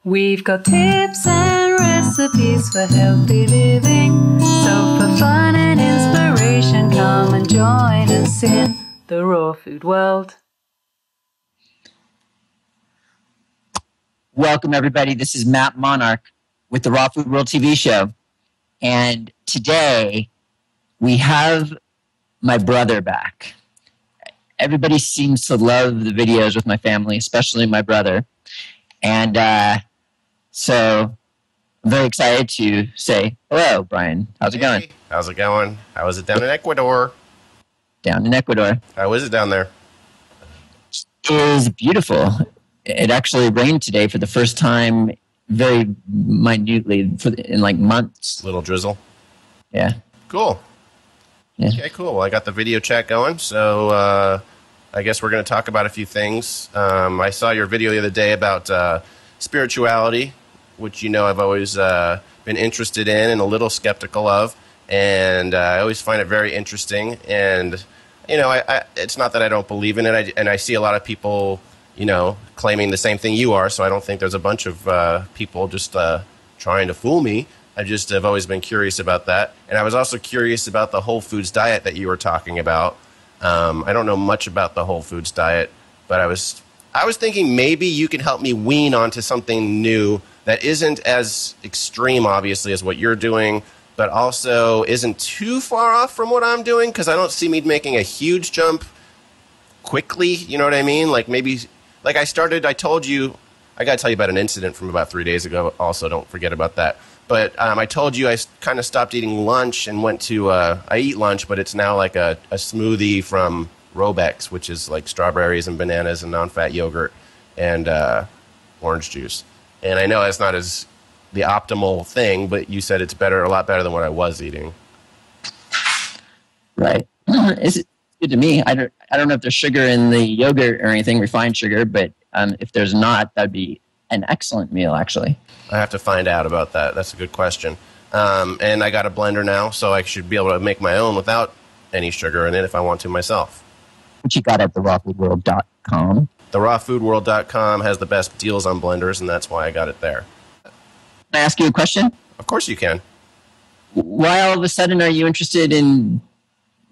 We've got tips and recipes for healthy living. So for fun and inspiration, come and join us in the raw food world. Welcome, everybody. This is Matt Monarch with the Raw Food World TV show. And today we have my brother back. Everybody seems to love the videos with my family, especially my brother. And so I'm very excited to say hello, Brian. How's it going? How's it going? How is it down in Ecuador? Down in Ecuador. How is it down there? It is beautiful. It actually rained today for the first time very minutely in like months. Little drizzle? Yeah. Cool. Yeah. Okay, cool. Well, I got the video chat going, so I guess we're going to talk about a few things. I saw your video the other day about spirituality, which you know I've always been interested in and a little skeptical of, and I always find it very interesting. And, you know, it's not that I don't believe in it, and I see a lot of people, you know, claiming the same thing you are, so I don't think there's a bunch of people just trying to fool me. I just have always been curious about that. And I was also curious about the whole foods diet that you were talking about. I don't know much about the whole foods diet, but I was thinking maybe you can help me wean onto something new that isn't as extreme, obviously, as what you're doing, but also isn't too far off from what I'm doing, because I don't see me making a huge jump quickly, you know what I mean? Like maybe, like I told you, I got to tell you about an incident from about 3 days ago also, don't forget about that. But I told you I kind of stopped eating lunch and went to, I eat lunch, but it's now like a smoothie from Robex, which is like strawberries and bananas and non-fat yogurt and orange juice. And I know it's not as the optimal thing, but you said it's better, a lot better than what I was eating. Right. It's good to me. I don't know if there's sugar in the yogurt or anything, refined sugar, but if there's not, that'd be an excellent meal, actually. I have to find out about that. That's a good question. And I got a blender now, so I should be able to make my own without any sugar in it if I want to myself. Which you got at therawfoodworld.com. Therawfoodworld.com has the best deals on blenders, and that's why I got it there. Can I ask you a question? Of course you can. Why all of a sudden are you interested in,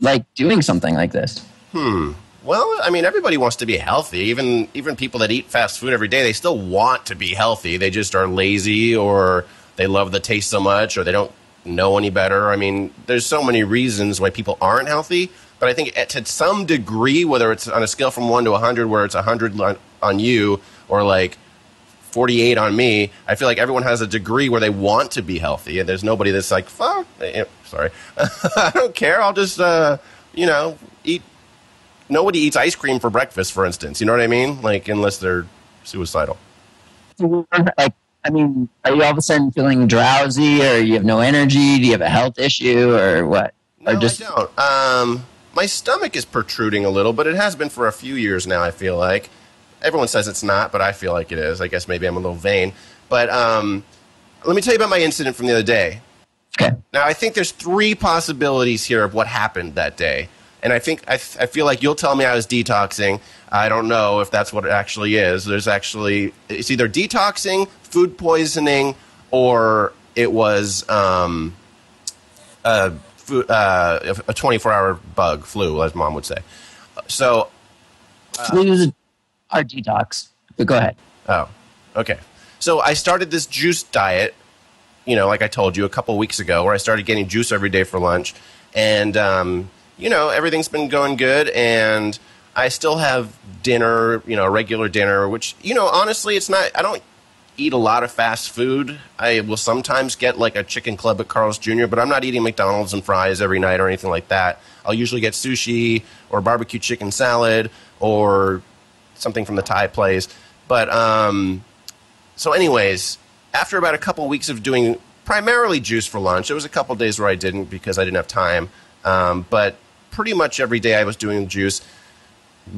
like, doing something like this? Well, I mean, everybody wants to be healthy. Even people that eat fast food every day, they still want to be healthy. They just are lazy, or they love the taste so much, or they don't know any better. I mean, there's so many reasons why people aren't healthy. But I think to some degree, whether it's on a scale from 1 to 100, where it's 100 on you or like 48 on me, I feel like everyone has a degree where they want to be healthy. And there's nobody that's like, fuck, sorry, I don't care. I'll just, you know, eat. Nobody eats ice cream for breakfast, for instance. You know what I mean? Like, unless they're suicidal. Like, I mean, are you all of a sudden feeling drowsy, or you have no energy? Do you have a health issue, or what? No, or just... I don't. My stomach is protruding a little, but it has been for a few years now, I feel like. Everyone says it's not, but I feel like it is. I guess maybe I'm a little vain. But let me tell you about my incident from the other day. Okay. Now, I think there's 3 possibilities here of what happened that day. And I think I feel like you'll tell me I was detoxing. I don't know if that's what it actually is. It's either detoxing, food poisoning, or it was a 24-hour bug, flu, as Mom would say. So, flus are detox. But go ahead. Oh, okay. So I started this juice diet, you know, like I told you a couple weeks ago, where I started getting juice every day for lunch, and you know, everything's been going good, and I still have dinner, you know, regular dinner, which, you know, honestly, it's not, I don't eat a lot of fast food. I will sometimes get like a chicken club at Carl's Jr., but I'm not eating McDonald's and fries every night or anything like that. I'll usually get sushi or barbecue chicken salad or something from the Thai place. But, so anyways, after about a couple weeks of doing primarily juice for lunch, there was a couple days where I didn't because I didn't have time, but pretty much every day I was doing juice.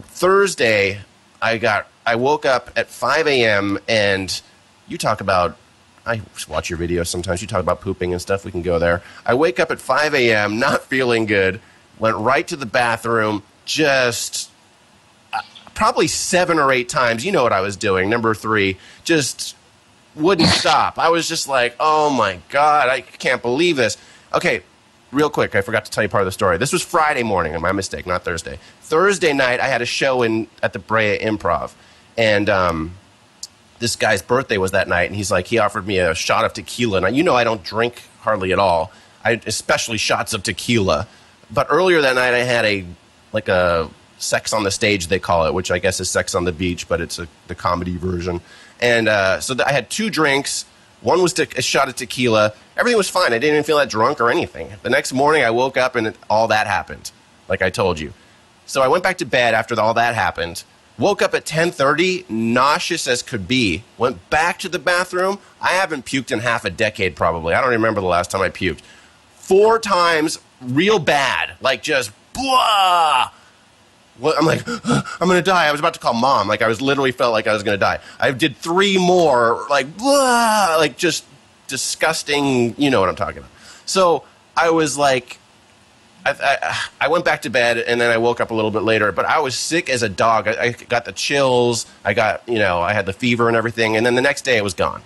Thursday, I woke up at 5 a.m. and you talk about, I watch your videos sometimes, you talk about pooping and stuff, we can go there. I wake up at 5 a.m., not feeling good, went right to the bathroom, just probably 7 or 8 times, you know what I was doing, number 3, just wouldn't stop. I was just like, oh my God, I can't believe this. Okay, real quick, I forgot to tell you part of the story. This was Friday morning, my mistake, not Thursday. Thursday night, I had a show at the Brea Improv, and this guy's birthday was that night, and he offered me a shot of tequila. Now, I don't drink hardly at all, especially shots of tequila. But earlier that night, I had a sex on the stage, they call it, which I guess is sex on the beach, but it's the comedy version. And so I had 2 drinks. One was a shot of tequila. Everything was fine. I didn't even feel that drunk or anything. The next morning, I woke up and all that happened, like I told you. So I went back to bed after all that happened. Woke up at 10:30, nauseous as could be. Went back to the bathroom. I haven't puked in half a decade probably. I don't remember the last time I puked. 4 times, real bad. Like just, blah. Well, I'm like, I'm going to die. I was about to call Mom. Like, I literally felt like I was going to die. I did 3 more, like, blah, like just disgusting. You know what I'm talking about. So I was like, I went back to bed, and then I woke up a little bit later. But I was sick as a dog. I got the chills. I had the fever and everything. And then the next day, it was gone.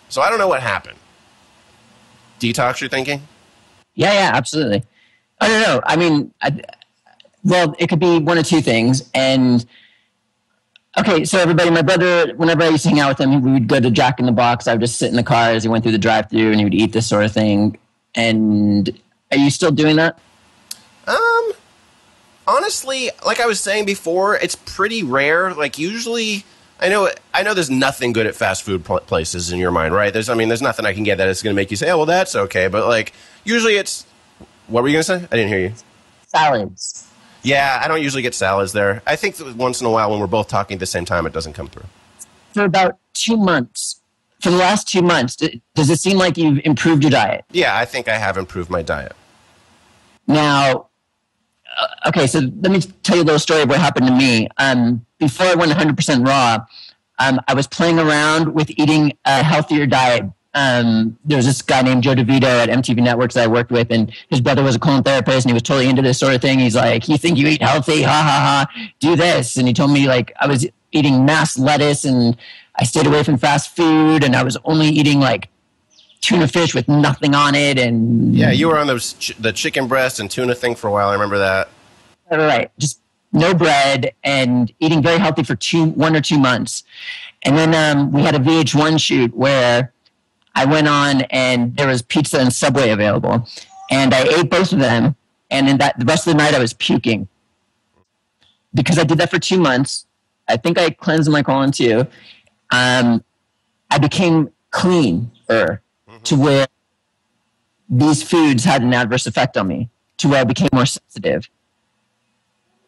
So I don't know what happened. Detox, you're thinking? Yeah, absolutely. I don't know. I mean, well, it could be one of 2 things. And okay, so everybody, my brother, whenever I used to hang out with him, we would go to Jack in the Box. I would just sit in the car as he went through the drive-thru, and he would eat this sort of thing. And are you still doing that? Honestly, like I was saying before, it's pretty rare. Like usually, I know there's nothing good at fast food places in your mind, right? There's nothing I can get that is going to make you say, oh, well, that's okay. But like, usually it's, what were you going to say? I didn't hear you. Salads. Yeah, I don't usually get salads there. I think that once in a while when we're both talking at the same time, it doesn't come through. For about 2 months, for the last 2 months, does it seem like you've improved your diet? Yeah, I think I have improved my diet. Now, okay, so let me tell you a little story of what happened to me. Before I went 100% raw, I was playing around with eating a healthier diet. There was this guy named Joe DeVito at MTV Networks that I worked with, and his brother was a colon therapist, and he was totally into this sort of thing. He's like, you think you eat healthy? Ha, ha, ha. Do this. And he told me, like, I was eating mass lettuce, and I stayed away from fast food, and I was only eating, like, tuna fish with nothing on it. And yeah, you were on the chicken breast and tuna thing for a while. I remember that. Right. Just no bread and eating very healthy for 1 or 2 months. And then we had a VH1 shoot where I went on and there was pizza and Subway available. And I ate both of them. And in the rest of the night, I was puking. Because I did that for 2 months, I think I cleansed my colon too. I became cleaner to where these foods had an adverse effect on me, to where I became more sensitive.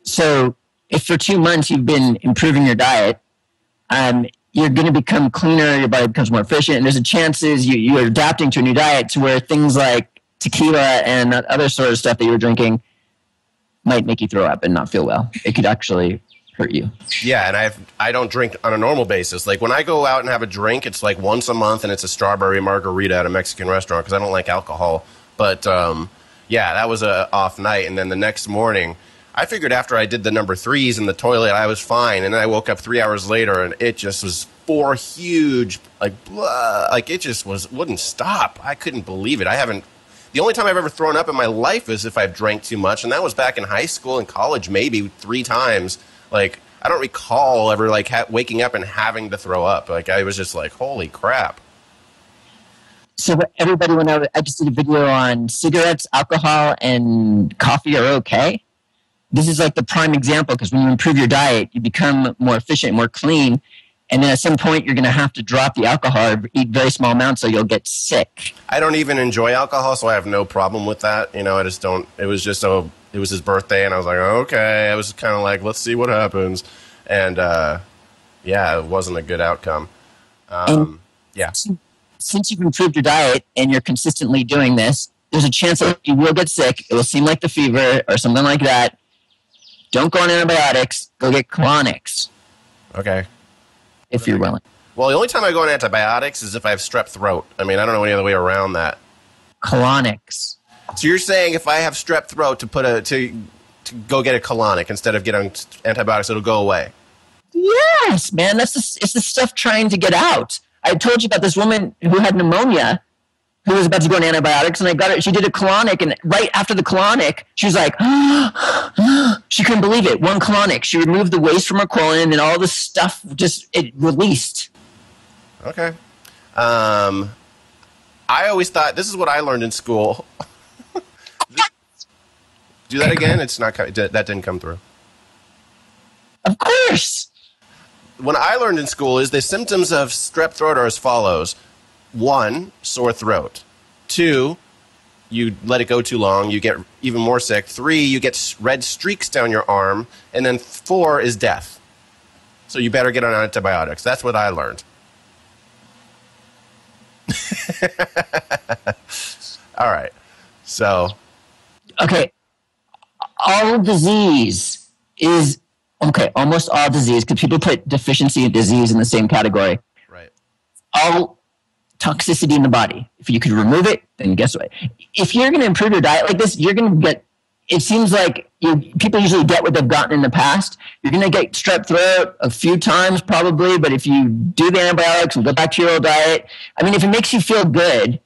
So if for 2 months you've been improving your diet, you're going to become cleaner, your body becomes more efficient, and there's a chances you're adapting to a new diet to where things like tequila and that other sort of stuff that you were drinking might make you throw up and not feel well. It could actually hurt you. Yeah, and I don't drink on a normal basis. Like when I go out and have a drink, it's like once a month, and it's a strawberry margarita at a Mexican restaurant because I don't like alcohol. But yeah, that was a off night, and then the next morning, I figured after I did the number 3s in the toilet, I was fine, and then I woke up 3 hours later, and it just was 4 huge, like, blah, like it just wouldn't stop. I couldn't believe it. The only time I've ever thrown up in my life is if I've drank too much, and that was back in high school and college, maybe 3 times. Like, I don't recall ever, like, waking up and having to throw up. Like, I was just like, holy crap. So everybody, when I just did a video on cigarettes, alcohol, and coffee are okay. This is like the prime example, because when you improve your diet, you become more efficient, more clean. And then at some point, you're going to have to drop the alcohol or eat very small amounts, so you'll get sick. I don't even enjoy alcohol, so I have no problem with that. You know, I just don't. It was just it was his birthday, and I was like, okay. I was kind of like, let's see what happens. And yeah, it wasn't a good outcome. Yeah. Since you've improved your diet and you're consistently doing this, there's a chance that you will get sick. It will seem like the fever or something like that. Don't go on antibiotics. Go get colonics. Okay. If you're willing. Well, the only time I go on antibiotics is if I have strep throat. I mean, I don't know any other way around that. Colonics. So you're saying if I have strep throat to go get a colonic instead of getting antibiotics, it'll go away? Yes, man. It's the stuff trying to get out. I told you about this woman who had pneumonia, who was about to go on antibiotics, and I got it. She did a colonic, and right after the colonic, she was like, she couldn't believe it. One colonic. She removed the waste from her colon, and all the stuff it released. Okay. I always thought, this is what I learned in school. Do that again? It's not, that didn't come through. Of course. What I learned in school is the symptoms of strep throat are as follows. 1, sore throat. 2, you let it go too long, you get even more sick. 3, you get red streaks down your arm. And then 4 is death. So you better get on antibiotics. That's what I learned. All right. So. Okay. All disease is, okay, almost all disease, because people put deficiency and disease in the same category. Right. All toxicity in the body. If you could remove it, then guess what? If you're going to improve your diet like this, you're going to get, it seems like people usually get what they've gotten in the past. You're going to get strep throat a few times probably, but if you do the antibiotics and go back to your old diet, I mean, if it makes you feel good,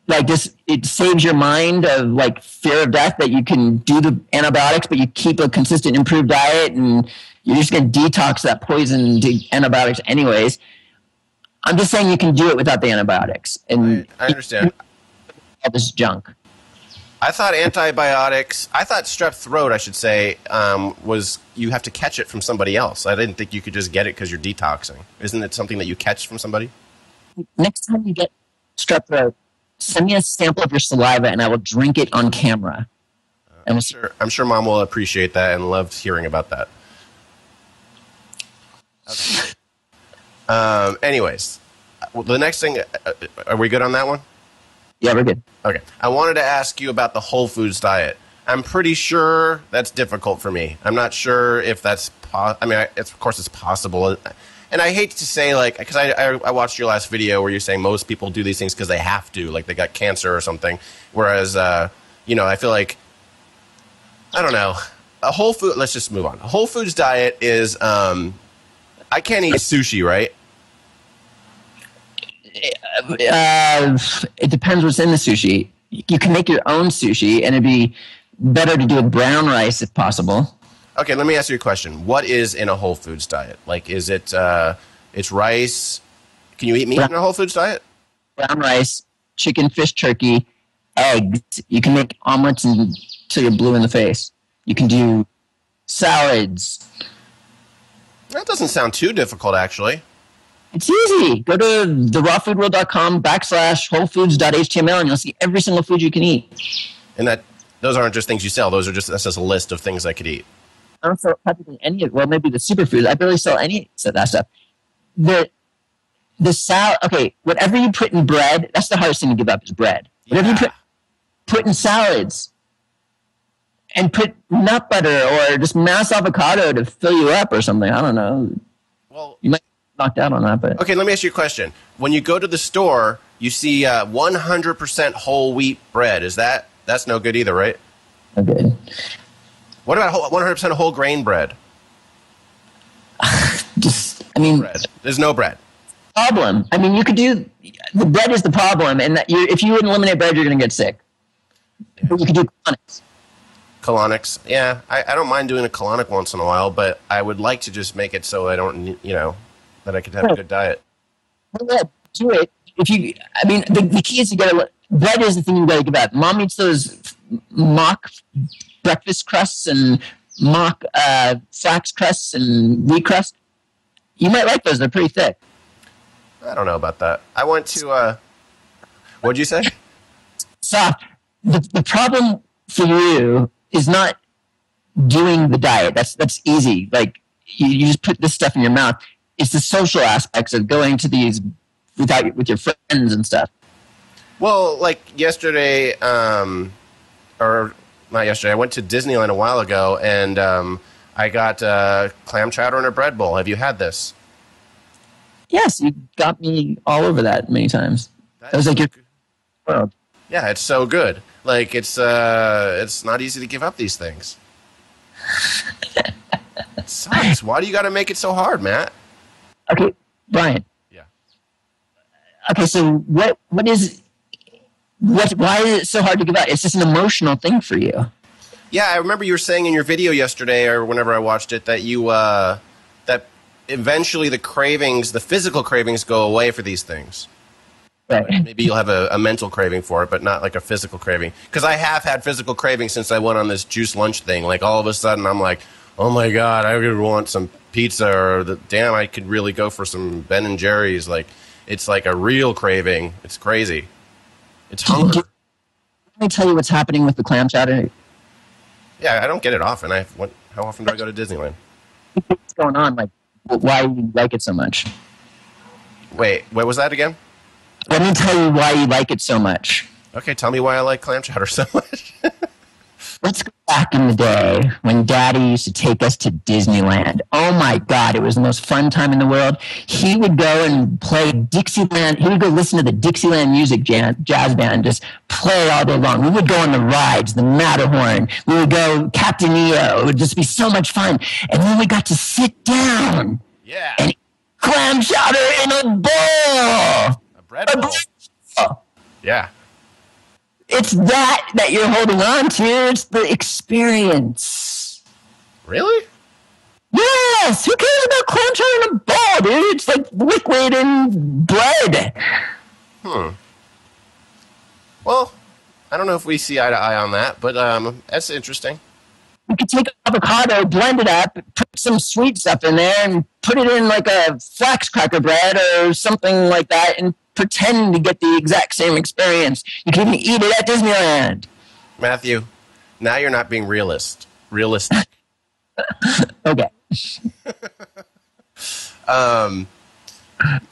like this, it saves your mind of like fear of death that you can do the antibiotics, but you keep a consistent improved diet and you're just going to detox that poison to antibiotics anyways. I'm just saying you can do it without the antibiotics. And I understand. All this junk. I thought strep throat, I should say, was you have to catch it from somebody else. I didn't think you could just get it because you're detoxing. Isn't it something that you catch from somebody? Next time you get strep throat, send me a sample of your saliva and I will drink it on camera. And I'm sure Mom will appreciate that and loved hearing about that. Okay. Anyways, the next thing, are we good on that one? Yeah, we're good. Okay. I wanted to ask you about the whole foods diet. I'm pretty sure that's difficult for me. I'm not sure if that's of course it's possible. And I hate to say, like, because I watched your last video where you're saying most people do these things because they have to, like they got cancer or something. Whereas, I feel like, I don't know, let's just move on. A whole foods diet is, I can't eat sushi, right? It depends what's in the sushi. You can make your own sushi, and it'd be better to do it brown rice if possible. Okay, let me ask you a question. What is in a whole foods diet? Like, is it it's rice? Can you eat meat in a whole foods diet? Brown rice, chicken, fish, turkey, eggs. You can make omelets until you're blue in the face. You can do salads. That doesn't sound too difficult, actually. It's easy. Go to therawfoodworld.com/wholefoods.html and you'll see every single food you can eat. And those aren't just things you sell. That's just a list of things I could eat. I don't sell practically any of it. Well, maybe the superfoods. I barely sell any of that stuff. The salad, okay, whatever you put in bread, that's the hardest thing to give up is bread. Whatever you put in salads and put nut butter or just mass avocado to fill you up or something. I don't know. Well, you might get knocked out on that. But okay, let me ask you a question. When you go to the store, you see 100% whole wheat bread. That's no good either, right? No good. What about 100% whole grain bread? Bread. There's no bread. Problem. I mean, you could do the bread is the problem, and if you eliminate bread, you're going to get sick. But you could do colonics. Colonics, yeah. I don't mind doing a colonic once in a while, but I would like to just make it so I don't, that I could have a good diet. Well, do it. The key is to get bread is the thing you got to give up. Mom eats those mock breakfast crusts and mock flax crusts and wheat crust. You might like those. They're pretty thick. I don't know about that. I went to, what'd you say? Soft. The problem for you is not doing the diet. That's easy. Like you just put this stuff in your mouth. It's the social aspects of going to these with your friends and stuff. Well, like yesterday, or not yesterday, I went to Disneyland a while ago, and I got clam chowder in a bread bowl. Have you had this? Yes, you got me all over that many times. That was like your world. Yeah, it's so good. Like it's not easy to give up these things. It sucks. Why do you got to make it so hard, Matt? Okay, Brian. Yeah. okay, so why is it so hard to give up? It's just an emotional thing for you. Yeah, I remember you were saying in your video yesterday, or whenever I watched it, that you that eventually the physical cravings, go away for these things. Right. Maybe you'll have a mental craving for it, but not like a physical craving. Because I have had physical cravings since I went on this juice lunch thing. Like all of a sudden, I'm like, oh my god, I would want some pizza, or damn, I could really go for some Ben and Jerry's. Like it's like a real craving. It's crazy. It's hunger. Let me tell you what's happening with the clam chowder. Yeah, I don't get it often. How often do I go to Disneyland? What's going on? Like, why you like it so much? Wait, what was that again? Let me tell you why you like it so much. Okay, tell me why I like clam chowder so much. Let's go back in the day when Daddy used to take us to Disneyland. Oh my God, it was the most fun time in the world. He would go and play Dixieland. He would go listen to the Dixieland music jazz band just play all day long. We would go on the rides, the Matterhorn. We would go Captain EO. It would just be so much fun. And then we got to sit down. Yeah. And eat clam chowder in a bowl. A bread bowl. Yeah. It's that you're holding on to. It's the experience. Really? Yes. Who cares about clam chowder in a bowl, dude? It's like liquid and bread. Well, I don't know if we see eye to eye on that, but that's interesting. You could take avocado, blend it up, put some sweet stuff in there, and put it in like a flax cracker bread or something like that, and pretend to get the exact same experience. You can even eat it at Disneyland. Matthew, now you're not being realistic. Okay. I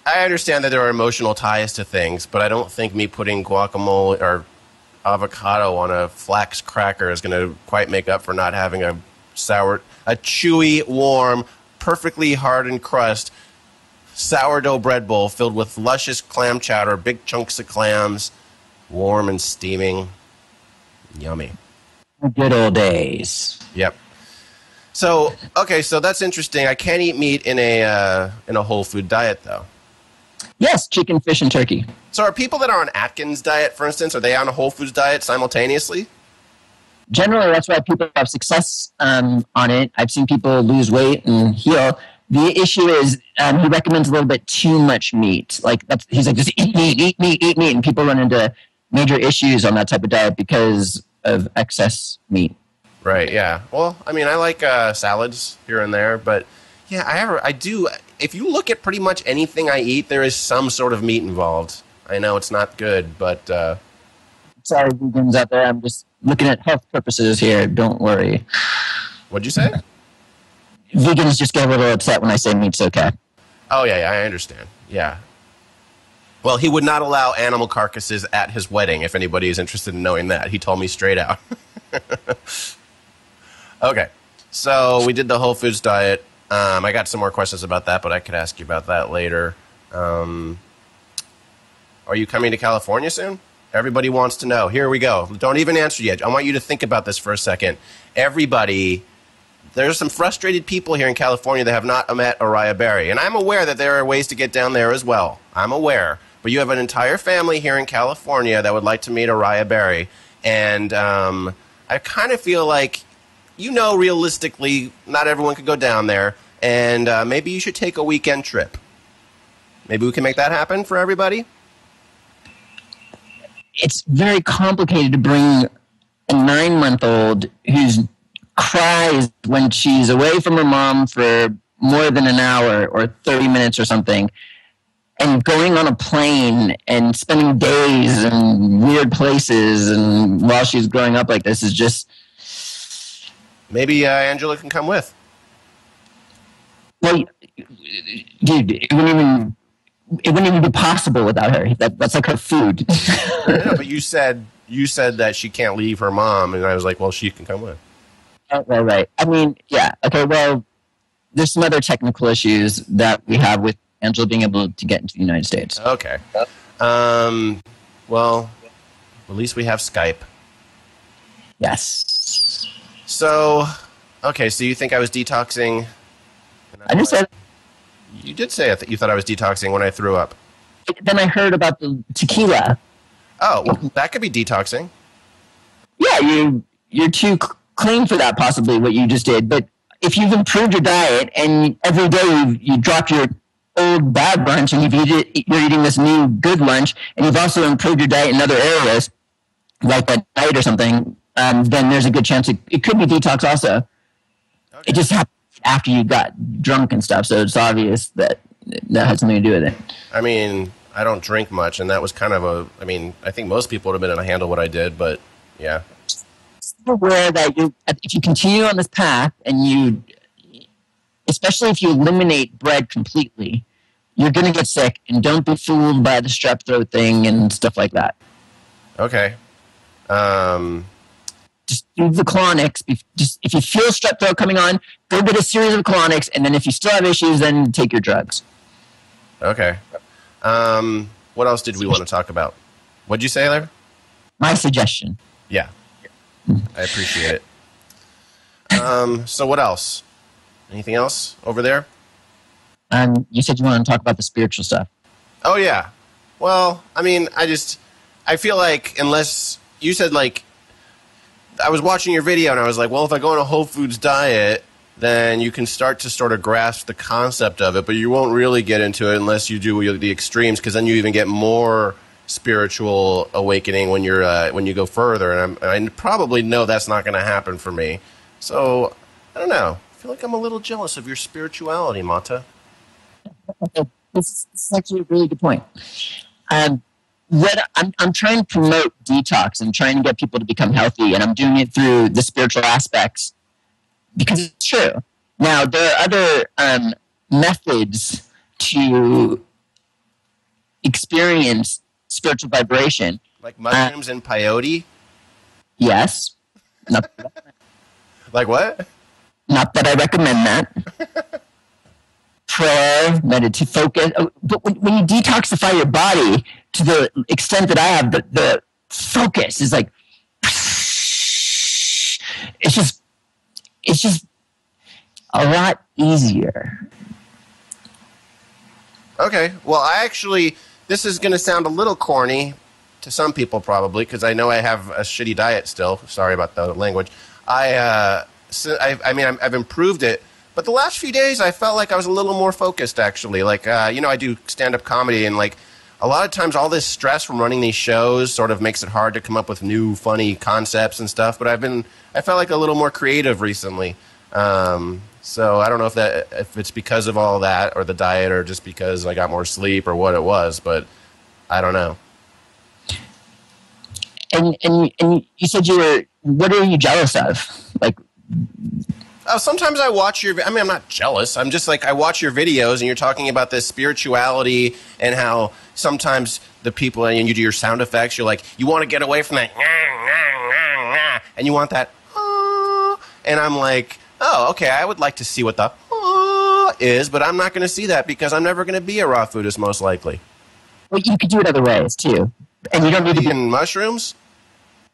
understand that there are emotional ties to things, but I don't think me putting guacamole or avocado on a flax cracker is going to quite make up for not having a chewy, warm, perfectly hardened crust sourdough bread bowl filled with luscious clam chowder, big chunks of clams, warm and steaming. Yummy. Good old days. Yep. So, okay, so that's interesting. I can't eat meat in a whole food diet, though. Yes, chicken, fish, and turkey. So are people that are on Atkins diet, for instance, are they on a whole foods diet simultaneously? Generally, that's why people have success on it. I've seen people lose weight and heal. The issue is he recommends a little bit too much meat. He's like, just eat meat, eat meat, eat meat. And people run into major issues on that type of diet because of excess meat. Right, yeah. Well, I mean, I like salads here and there, but yeah, I do. If you look at pretty much anything I eat, there is some sort of meat involved. I know it's not good, but... Sorry, vegans out there. I'm just looking at health purposes here. Don't worry. What'd you say? Vegans just get a little upset when I say meat's okay. Oh, yeah, I understand. Yeah. Well, he would not allow animal carcasses at his wedding, if anybody is interested in knowing that. He told me straight out. Okay, so we did the whole foods diet. I got some more questions about that, but I could ask you about that later. Are you coming to California soon? Everybody wants to know. Here we go. Don't even answer yet. I want you to think about this for a second. Everybody, there's some frustrated people here in California that have not met Oriah Berry. And I'm aware that there are ways to get down there as well. I'm aware. But you have an entire family here in California that would like to meet Oriah Berry. And I kind of feel like, realistically, not everyone could go down there. And maybe you should take a weekend trip. Maybe we can make that happen for everybody? It's very complicated to bring a 9-month-old who cries when she's away from her mom for more than an hour or 30 minutes or something, and going on a plane and spending days in weird places and while she's growing up like this is just... Maybe Angela can come with. Well, dude, it wouldn't even be possible without her. That's like her food. No, but you said that she can't leave her mom, and I was like, well, she can come with. Oh, right. I mean, yeah. Okay, well, there's some other technical issues that we have with Angela being able to get into the United States. Okay. Well, at least we have Skype. Yes. So, okay, so you think I was detoxing? I just said... You did say you thought I was detoxing when I threw up. Then I heard about the tequila. Oh, well, that could be detoxing. Yeah, you're too clean for that, possibly, what you just did. But if you've improved your diet and every day you drop your old bad lunch and you're eating this new good lunch, and you've also improved your diet in other areas, like a diet or something, then there's a good chance it could be detox also. Okay. It just happened after you got drunk and stuff, so it's obvious that had something to do with it. I mean, I don't drink much, and that was kind of I think most people would have been able to handle what I did, but yeah. Aware that if you continue on this path and especially if you eliminate bread completely, you're going to get sick, and don't be fooled by the strep throat thing and stuff like that. Okay. Just do the colonics. Just if you feel strep throat coming on, go get a series of colonics, and then if you still have issues, then take your drugs. Okay. What else did we want to talk about? What'd you say there? My suggestion. Yeah. I appreciate it. So what else? Anything else over there? You said you wanted to talk about the spiritual stuff. Oh, yeah. Well, I mean, I feel like unless you said, like, I was watching your video and I was like, well, if I go on a whole foods diet, then you can start to sort of grasp the concept of it, but you won't really get into it unless you do the extremes, because then you even get more spiritual awakening when you go further, and I probably know that's not going to happen for me. So I don't know. I feel like I'm a little jealous of your spirituality, Mata. This is actually a really good point. What I'm trying to promote detox and trying to get people to become healthy, and I'm doing it through the spiritual aspects because it's true. Now there are other methods to experience spiritual vibration, like mushrooms and peyote. Yes. Like what? Not that I recommend that. Prayer, meditate, focus. But when you detoxify your body to the extent that I have, the focus is like, it's just a lot easier. Okay. Well, this is going to sound a little corny to some people probably, because I know I have a shitty diet still. Sorry about the language. I've improved it, but the last few days I felt like I was a little more focused, actually. Like, I do stand-up comedy, and like a lot of times all this stress from running these shows sort of makes it hard to come up with new funny concepts and stuff, but I felt like a little more creative recently. So I don't know if it's because of all that or the diet or just because I got more sleep or what it was, but I don't know. And you said what are you jealous of? Like, sometimes I watch I'm not jealous. I'm just like, I watch your videos and you're talking about this spirituality and how sometimes the people, and you do your sound effects, you're like, you want to get away from that, and you want that, and I'm like, oh, okay, I would like to see what the is, but I'm not going to see that because I'm never going to be a raw foodist, most likely. Well, you could do it other ways, too. And you don't need to eating mushrooms?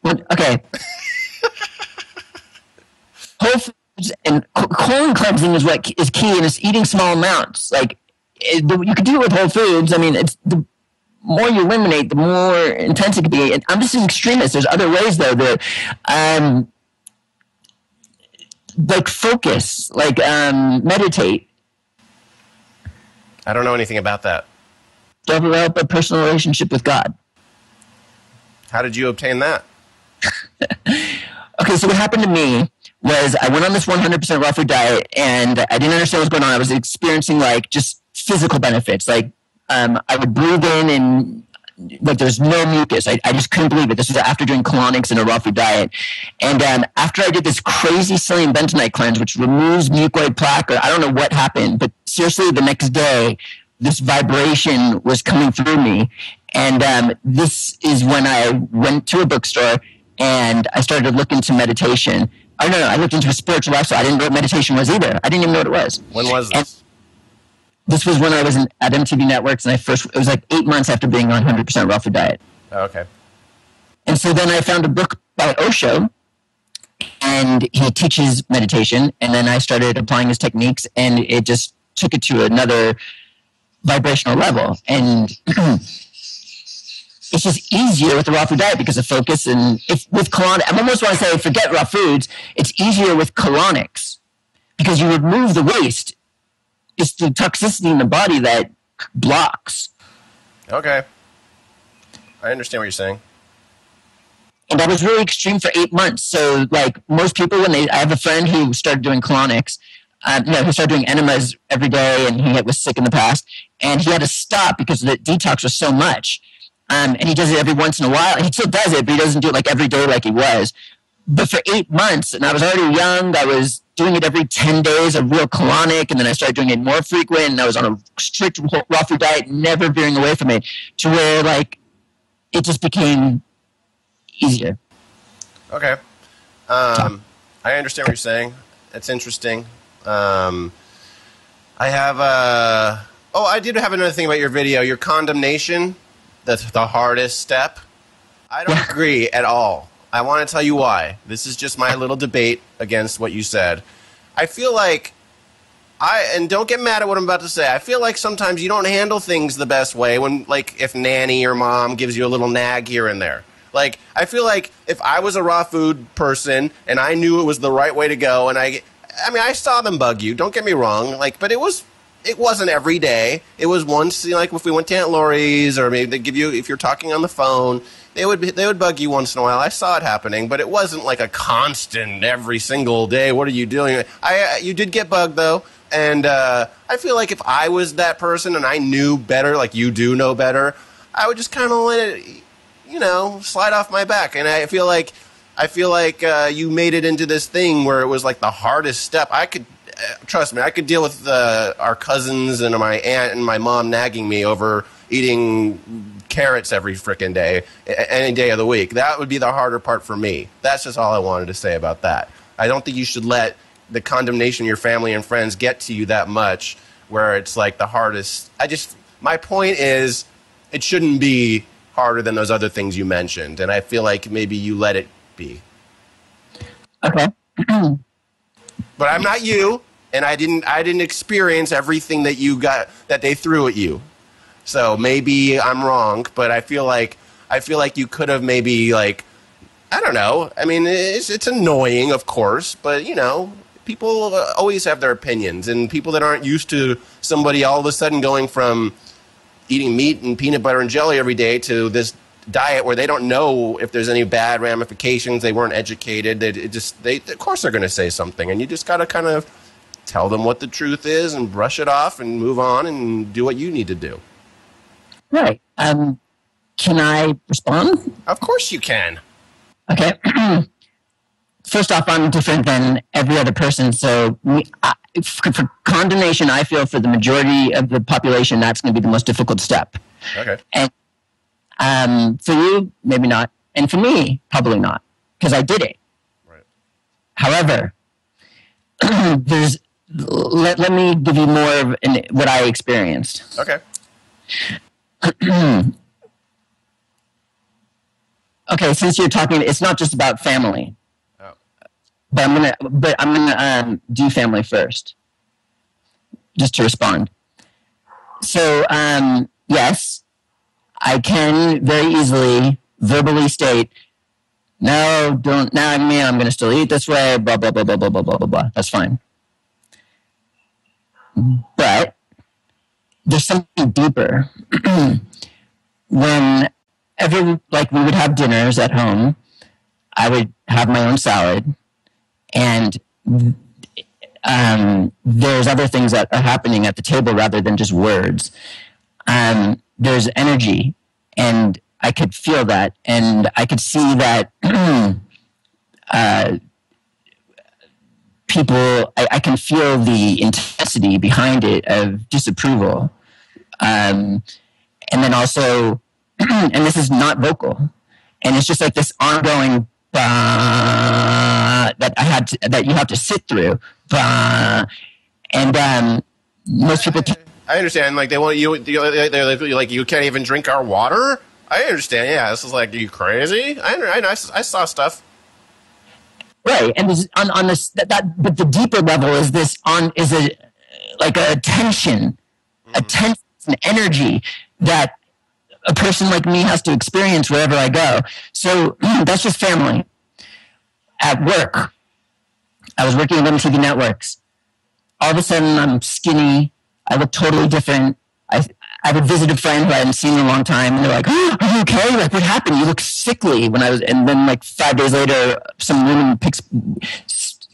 Okay. Whole foods and colon cleansing is what is key, and it's eating small amounts. Like, you can do it with whole foods. I mean, it's the more you eliminate, the more intense it can be. And I'm just an extremist. There's other ways, though, that like focus, like meditate. I don't know anything about that. Develop a personal relationship with God. How did you obtain that? Okay, so what happened to me was I went on this 100% raw food diet, and I didn't understand what was going on. I was experiencing like just physical benefits. Like I would breathe in and like there's no mucus. I just couldn't believe it. This was after doing colonics and a raw food diet. And after I did this crazy psyllium bentonite cleanse, which removes mucoid plaque, or I don't know what happened, but seriously, the next day, this vibration was coming through me. And this is when I went to a bookstore and I started to look into meditation. I looked into a spiritual lifestyle. I didn't know what meditation was either. I didn't even know what it was. When was this? And this was when I was at MTV Networks, and it was like 8 months after being on 100% raw food diet. Oh, okay. And so then I found a book by Osho, and he teaches meditation, and then I started applying his techniques, and it just took it to another vibrational level. And it's just easier with the raw food diet because of focus. And if with colonic, I almost want to say, forget raw foods. It's easier with colonics because you remove the waste. It's the toxicity in the body that blocks. Okay. I understand what you're saying. And that was really extreme for 8 months. So, like most people, I have a friend who started doing colonics, who started doing enemas every day, and he was sick in the past, and he had to stop because the detox was so much. And he does it every once in a while. And he still does it, but he doesn't do it like every day like he was. But for 8 months, and I was already young, I was doing it every 10 days, a real colonic, and then I started doing it more frequent, and I was on a strict raw food diet, never veering away from it, to where like it just became easier. Okay. I understand what you're saying. It's interesting. I have I did have another thing about your video. Your condemnation, that's the hardest step. I don't agree at all. I want to tell you why. This is just my little debate against what you said. I feel like and don't get mad at what I'm about to say. I feel like sometimes you don't handle things the best way when, like, if nanny or mom gives you a little nag here and there. Like, I feel like if I was a raw food person and I knew it was the right way to go, and I saw them bug you. Don't get me wrong. Like, but it wasn't every day. It was once, like if we went to Aunt Lori's, or maybe they give you, if you're talking on the phone, they would bug you once in a while. I saw it happening, but it wasn't like a constant every single day. What are you doing? You did get bugged though, and I feel like if I was that person and I knew better, like you do know better, I would just kind of let it, slide off my back. And I feel like you made it into this thing where it was like the hardest step. I could. Trust me, I could deal with our cousins and my aunt and my mom nagging me over eating carrots every frickin' day, any day of the week. That would be the harder part for me. That's just all I wanted to say about that. I don't think you should let the condemnation of your family and friends get to you that much where it's like the hardest. My point is it shouldn't be harder than those other things you mentioned, and I feel like maybe you let it be. Okay. But I'm not you, and I didn't experience everything that they threw at you. So maybe I'm wrong, but I feel like you could have maybe, like, I don't know. I mean, it's annoying, of course, but people always have their opinions, and people that aren't used to somebody all of a sudden going from eating meat and peanut butter and jelly every day to this diet where they don't know if there's any bad ramifications. They weren't educated. Of course they're going to say something, and you just got to kind of tell them what the truth is and brush it off and move on and do what you need to do. Right. Can I respond? Of course you can. Okay. First off, I'm different than every other person. So for condemnation, I feel for the majority of the population, that's going to be the most difficult step. Okay. And for you, maybe not. And for me, probably not, because I did it. Right. However, let me give you more of what I experienced. Okay. Okay, since you're talking, it's not just about family. Oh. But I'm gonna do family first, just to respond. So yes, I can very easily verbally state, no, don't nag me. I'm gonna still eat this way. Blah blah blah blah blah blah blah blah blah. That's fine. But there's something deeper. Whenever, like, we would have dinners at home, I would have my own salad, and there's other things that are happening at the table rather than just words. There's energy, and I could feel that, and I could see that people, I can feel the intensity behind it of disapproval. And then also, and this is not vocal, and it's just like this ongoing that you have to sit through. And most people. I understand. Like, they want you. They're like, you can't even drink our water. I understand. Yeah, this is like, are you crazy? I saw stuff. Right, and this, on this but the deeper level is this like a tension, a tense It's an energy that a person like me has to experience wherever I go. So that's just family. At work, I was working at MTV Networks. All of a sudden, I'm skinny. I look totally different. I would visit a friend who I hadn't seen in a long time, and they're like, "Oh, are you okay? Like, what happened? You look sickly." And then like 5 days later, some woman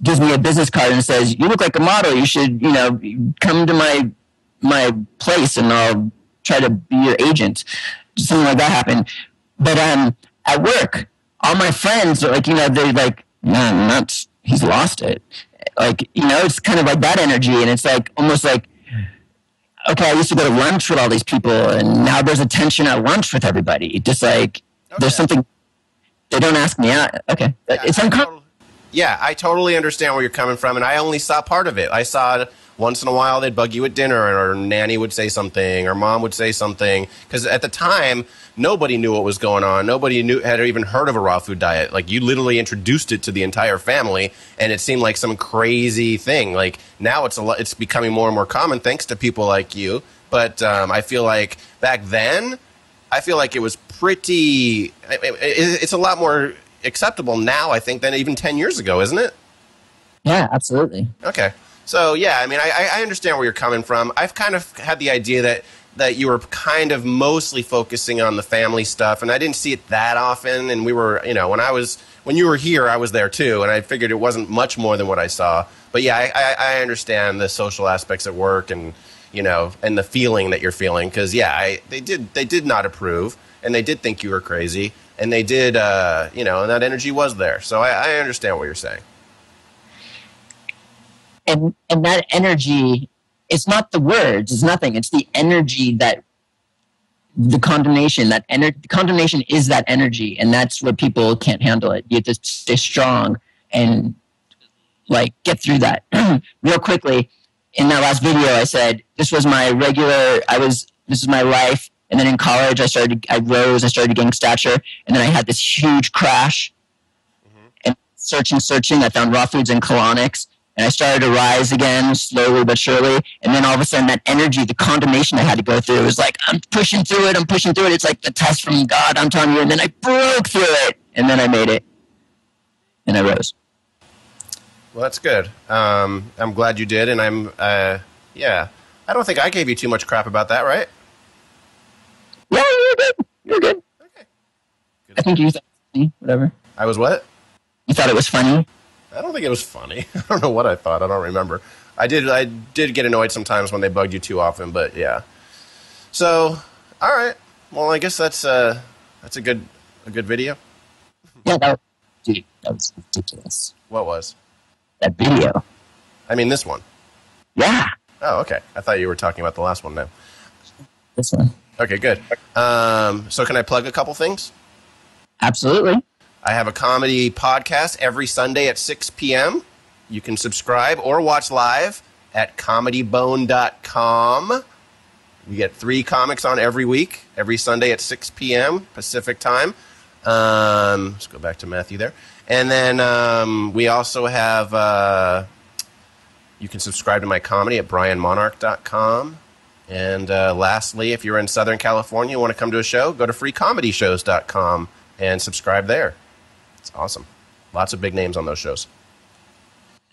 gives me a business card and says, "You look like a model. You should, come to my place, and I'll try to be your agent." Something like that happened. But at work, all my friends are like, they're like, "Man, he's lost it." Like, it's kind of like that energy, and it's like almost like, okay, I used to go to lunch with all these people, and now there's a tension at lunch with everybody. Just like, there's something, they don't ask me out. Okay. It's uncomfortable. Yeah, I totally understand where you're coming from, and I only saw part of it. I saw it once in a while they'd bug you at dinner, or nanny would say something, or mom would say something. Because at the time, nobody knew what was going on. Nobody had even heard of a raw food diet. Like, you literally introduced it to the entire family, and it seemed like some crazy thing. Like, now it's becoming more and more common thanks to people like you. But I feel like back then, I feel like it was pretty. It's a lot more acceptable now, I think, than even 10 years ago, isn't it? Yeah, absolutely. Okay. So, yeah, I mean, I understand where you're coming from. I've kind of had the idea that you were kind of mostly focusing on the family stuff, and I didn't see it that often. And we were, when you were here, I was there too, and I figured it wasn't much more than what I saw. But yeah, I understand the social aspects at work, and and the feeling that you're feeling, because they did not approve, and they did think you were crazy, and they did, and that energy was there. So I understand what you're saying. And that energy, it's not the words, it's nothing. It's the energy that the condemnation, condemnation is that energy, and that's what people can't handle it. You have to stay strong and like get through that. Real quickly, in that last video, I said this was my this is my life. And then in college, I rose, I started gaining stature, and then I had this huge crash. And searching, I found raw foods and colonics. And I started to rise again, slowly but surely. And then all of a sudden, that energy, the condemnation I had to go through, was like, I'm pushing through it. It's like the test from God, I'm telling you. And then I broke through it. And then I made it. And I rose. Well, that's good. I'm glad you did. And I don't think I gave you too much crap about that, right? Yeah, you're good. Okay. Good. I think you thought it was funny, whatever. I was what? You thought it was funny? I don't think it was funny. I don't know what I thought. I don't remember. I did get annoyed sometimes when they bugged you too often, but yeah. So, all right. Well, I guess that's a good video. Yeah, that was ridiculous. What was? That video. I mean, this one. Yeah. Oh, okay. I thought you were talking about the last one now. This one. Okay, good. So can I plug a couple things? Absolutely. I have a comedy podcast every Sunday at 6 p.m. You can subscribe or watch live at comedybone.com. We get 3 comics on every week, every Sunday at 6 p.m. Pacific time. Let's go back to Matthew there. And then we also have, you can subscribe to my comedy at brianmonarch.com. And lastly, if you're in Southern California and want to come to a show, go to freecomedyshows.com and subscribe there. It's awesome. Lots of big names on those shows.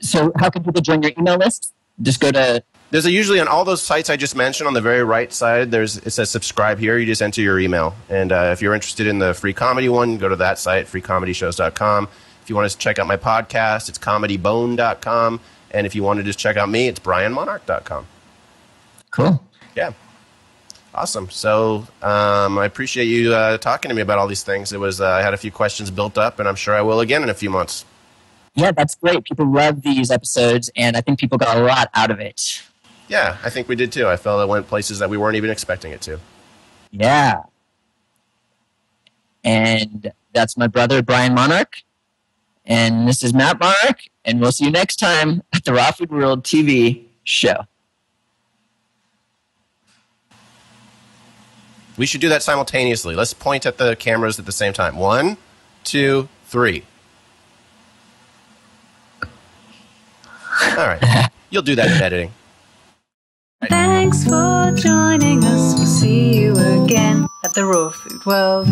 So how can people join your email list? Just go to... There's usually on all those sites I just mentioned, on the very right side, it says subscribe here. You just enter your email. And if you're interested in the free comedy one, go to that site, freecomedyshows.com. If you want to check out my podcast, it's comedybone.com. And if you want to just check out me, it's brianmonarch.com. Cool. Yeah. Awesome. So I appreciate you talking to me about all these things. It was I had a few questions built up, and I'm sure I will again in a few months. Yeah, that's great. People love these episodes, and I think people got a lot out of it. Yeah, I think we did too. I felt it went places that we weren't even expecting it to. Yeah. And that's my brother, Brian Monarch. And this is Matt Monarch, and we'll see you next time at the Raw Food World TV show. We should do that simultaneously. Let's point at the cameras at the same time. 1, 2, 3. All right. You'll do that in editing. Thanks for joining us. We'll see you again at the Raw Food World.